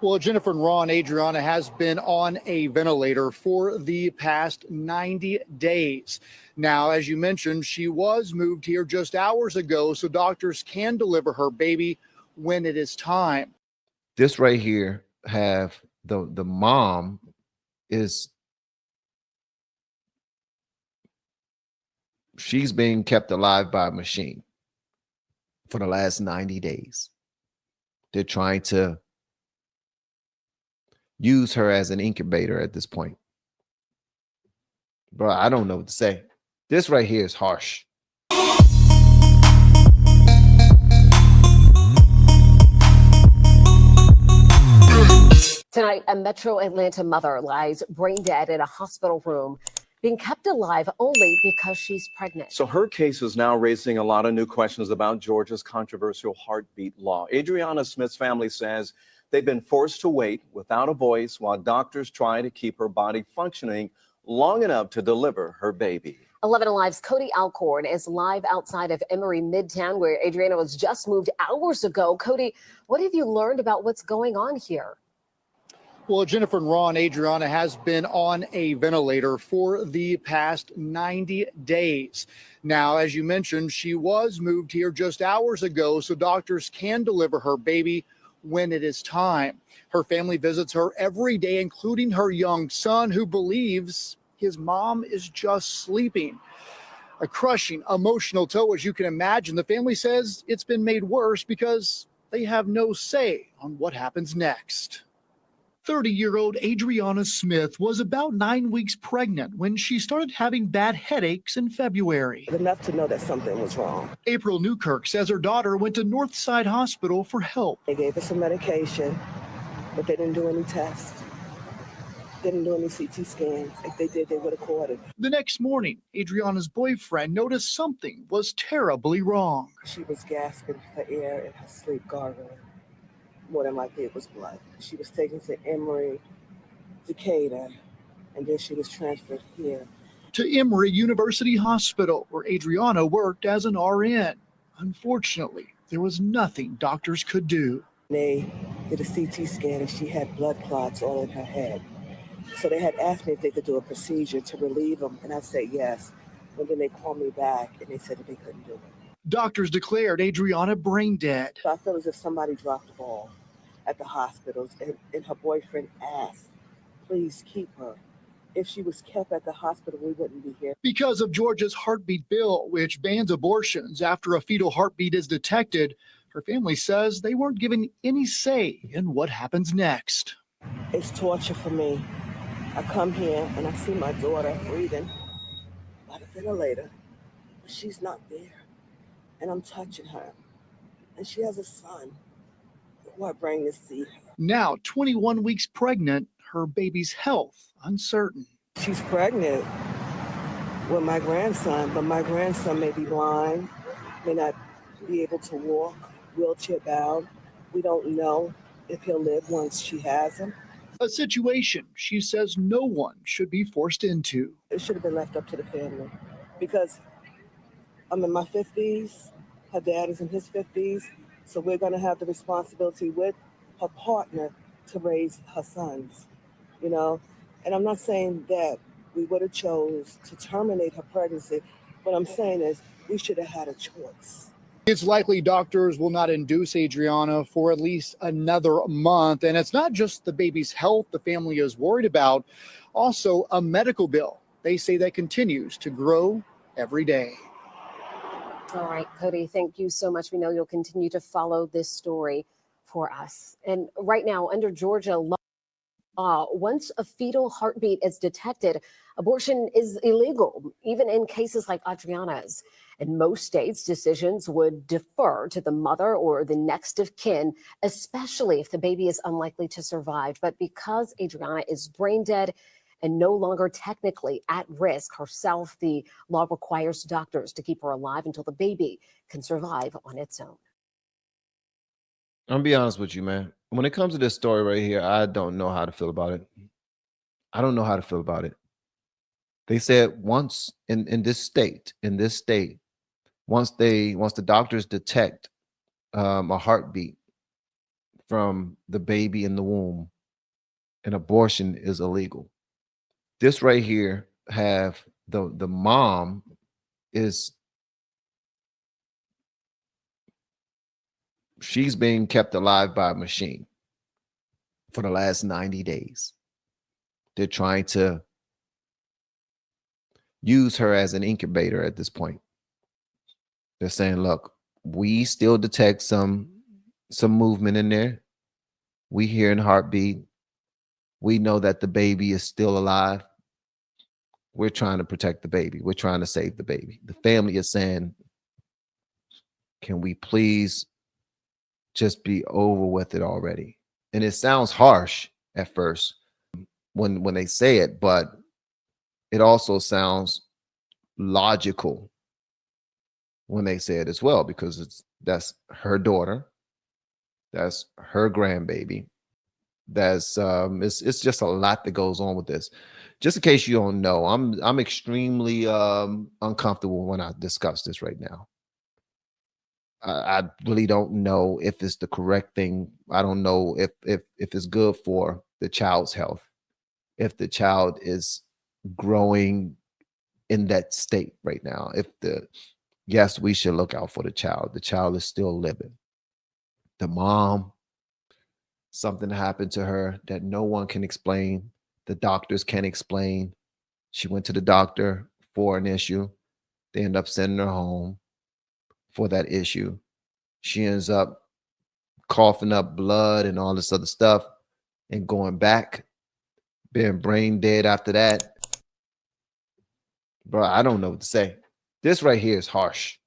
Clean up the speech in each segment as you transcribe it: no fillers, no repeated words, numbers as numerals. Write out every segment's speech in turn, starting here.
Well, Jennifer and Ron, Adriana has been on a ventilator for the past 90 days. Now, as you mentioned, she was moved here just hours ago, so doctors can deliver her baby when it is time. This right here have the mom is, she's being kept alive by a machine for the last 90 days. They're trying to use her as an incubator at this point. Bro, I don't know what to say. This right here is harsh. Tonight, a Metro Atlanta mother lies brain dead in a hospital room, being kept alive only because she's pregnant. So her case is now raising a lot of new questions about Georgia's controversial heartbeat law. Adriana Smith's family says they've been forced to wait without a voice while doctors try to keep her body functioning long enough to deliver her baby. 11 Alive's Cody Alcorn is live outside of Emory Midtown, where Adriana was just moved hours ago. Cody, what have you learned about what's going on here? Well, Jennifer and Ron, Adriana has been on a ventilator for the past 90 days. Now, as you mentioned, she was moved here just hours ago, so doctors can deliver her baby when it is time. Her family visits her every day, including her young son, who believes his mom is just sleeping. A crushing emotional toll, as you can imagine. The family says it's been made worse because they have no say on what happens next. 30-year-old Adriana Smith was about 9 weeks pregnant when she started having bad headaches in February. Enough to know that something was wrong. April Newkirk says her daughter went to Northside Hospital for help. They gave her some medication, but they didn't do any tests. They didn't do any CT scans. If they did, they would have caught it. The next morning, Adriana's boyfriend noticed something was terribly wrong. She was gasping for air in her sleep, gargling. More than likely it was blood. She was taken to Emory, Decatur, and then she was transferred here to Emory University Hospital, where Adriana worked as an RN. Unfortunately, there was nothing doctors could do. They did a CT scan and she had blood clots all in her head. So they had asked me if they could do a procedure to relieve them, and I said yes. And then they called me back and they said that they couldn't do it. Doctors declared Adriana brain dead. So I feel as if somebody dropped the ball at the hospitals, and her boyfriend asked, please keep her. If she was kept at the hospital, we wouldn't be here. Because of Georgia's heartbeat bill, which bans abortions after a fetal heartbeat is detected, her family says they weren't given any say in what happens next. It's torture for me. I come here and I see my daughter breathing by the ventilator, but she's not there. And I'm touching her. And she has a son who I bring to see her. Now, 21 weeks pregnant, her baby's health uncertain. She's pregnant with my grandson, but my grandson may be blind, may not be able to walk, wheelchair bound. We don't know if he'll live once she has him. A situation she says no one should be forced into. It should have been left up to the family because I'm in my 50s, her dad is in his 50s, so we're going to have the responsibility with her partner to raise her sons, you know? And I'm not saying that we would have chose to terminate her pregnancy. What I'm saying is we should have had a choice. It's likely doctors will not induce Adriana for at least another month. And it's not just the baby's health the family is worried about, also a medical bill. They say that continues to grow every day. All right, Cody, thank you so much. We know you'll continue to follow this story for us. And right now, under Georgia law, once a fetal heartbeat is detected, abortion is illegal, even in cases like Adriana's. In most states, decisions would defer to the mother or the next of kin, especially if the baby is unlikely to survive. But because Adriana is brain dead and no longer technically at risk herself, the law requires doctors to keep her alive until the baby can survive on its own. I'm gonna be honest with you, man. When it comes to this story right here, I don't know how to feel about it. I don't know how to feel about it. They said once in this state, once the doctors detect a heartbeat from the baby in the womb, and abortion is illegal. This right here have the mom is, she's being kept alive by a machine for the last 90 days. They're trying to use her as an incubator at this point. They're saying, look, we still detect some movement in there. We hear in heartbeat. We know that the baby is still alive. We're trying to protect the baby. We're trying to save the baby. The family is saying, can we please just be over with it already? And it sounds harsh at first when they say it, but it also sounds logical when they say it as well, because that's her daughter, that's her grandbaby. That's it's just a lot that goes on with this. Just in case you don't know, I'm extremely uncomfortable when I discuss this right now. I really don't know if it's the correct thing. I don't know if it's good for the child's health, if the child is growing in that state right now. Yes, we should look out for the child. The child is still living. The mom, something happened to her that no one can explain. The doctors can't explain. She went to the doctor for an issue. They end up sending her home for that issue. She ends up coughing up blood and all this other stuff and going back, being brain dead after that. Bro, I don't know what to say. This right here is harsh.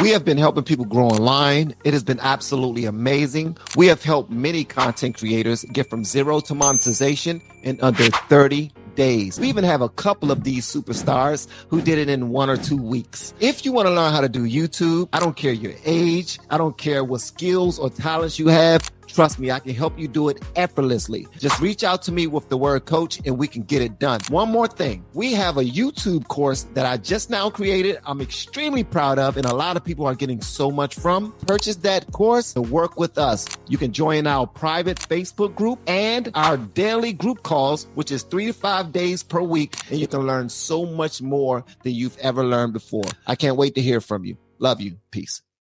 We have been helping people grow online. It has been absolutely amazing. We have helped many content creators get from zero to monetization in under 30 days. We even have a couple of these superstars who did it in 1 or 2 weeks. If you want to learn how to do YouTube, I don't care your age, I don't care what skills or talents you have. Trust me, I can help you do it effortlessly. Just reach out to me with the word coach and we can get it done. One more thing. We have a YouTube course that I just now created. I'm extremely proud of, and a lot of people are getting so much from. Purchase that course and work with us. You can join our private Facebook group and our daily group calls, which is 3 to 5 days per week. And you can learn so much more than you've ever learned before. I can't wait to hear from you. Love you. Peace.